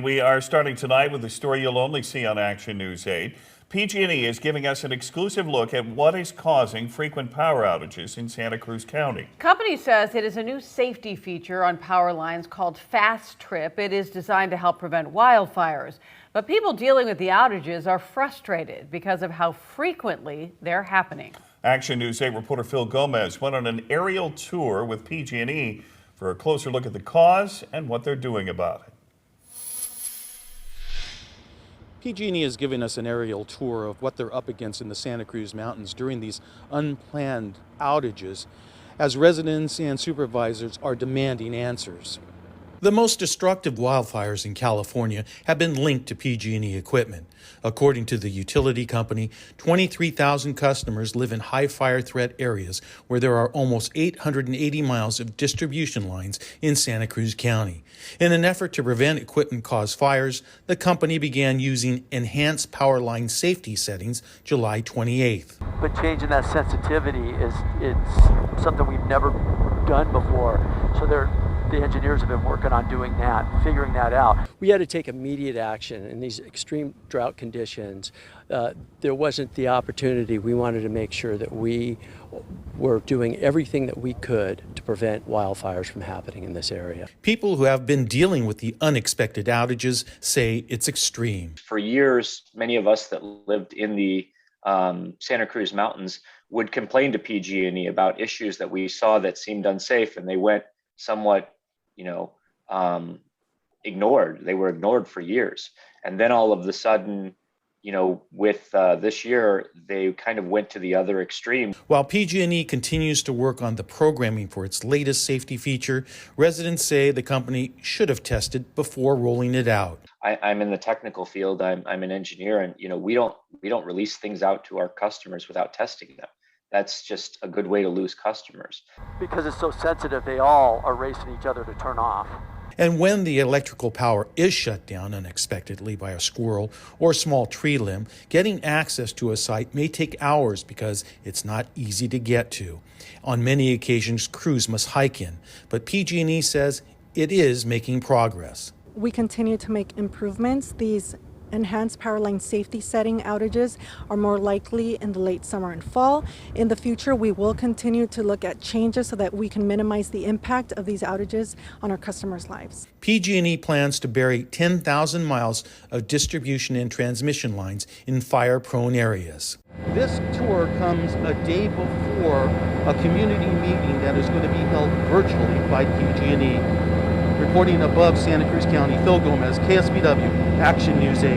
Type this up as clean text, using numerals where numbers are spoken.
We are starting tonight with a story you'll only see on Action News 8. PG&E is giving us an exclusive look at what is causing frequent power outages in Santa Cruz County. Company says it is a new safety feature on power lines called Fast Trip. It is designed to help prevent wildfires. But people dealing with the outages are frustrated because of how frequently they're happening. Action News 8 reporter Phil Gomez went on an aerial tour with PG&E for a closer look at the cause and what they're doing about it. PG&E has given us an aerial tour of what they're up against in the Santa Cruz Mountains during these unplanned outages, as residents and supervisors are demanding answers. The most destructive wildfires in California have been linked to PG&E equipment. According to the utility company, 23,000 customers live in high fire threat areas where there are almost 880 miles of distribution lines in Santa Cruz County. In an effort to prevent equipment-caused fires, the company began using enhanced power line safety settings July 28th. But changing that sensitivity it's something we've never done before. So the engineers have been working on doing that, figuring that out. We had to take immediate action in these extreme drought conditions. There wasn't the opportunity. We wanted to make sure that we were doing everything that we could to prevent wildfires from happening in this area. People who have been dealing with the unexpected outages say it's extreme. For years, many of us that lived in the Santa Cruz Mountains would complain to PG&E about issues that we saw that seemed unsafe, and they went somewhat ignored. They were ignored for years. And then all of a sudden, with this year, they kind of went to the other extreme. While PG&E continues to work on the programming for its latest safety feature, residents say the company should have tested before rolling it out. I'm in the technical field. I'm an engineer, and we don't release things out to our customers without testing them. That's just a good way to lose customers. Because it's so sensitive, they all are racing each other to turn off. And when the electrical power is shut down unexpectedly by a squirrel or small tree limb, getting access to a site may take hours because it's not easy to get to. On many occasions, crews must hike in, but PG&E says it is making progress. We continue to make improvements. These enhanced power line safety setting outages are more likely in the late summer and fall. In the future, we will continue to look at changes so that we can minimize the impact of these outages on our customers' lives. PG&E plans to bury 10,000 miles of distribution and transmission lines in fire-prone areas. This tour comes a day before a community meeting that is going to be held virtually by PG&E. Reporting above Santa Cruz County, Phil Gomez, KSBW, Action News 8.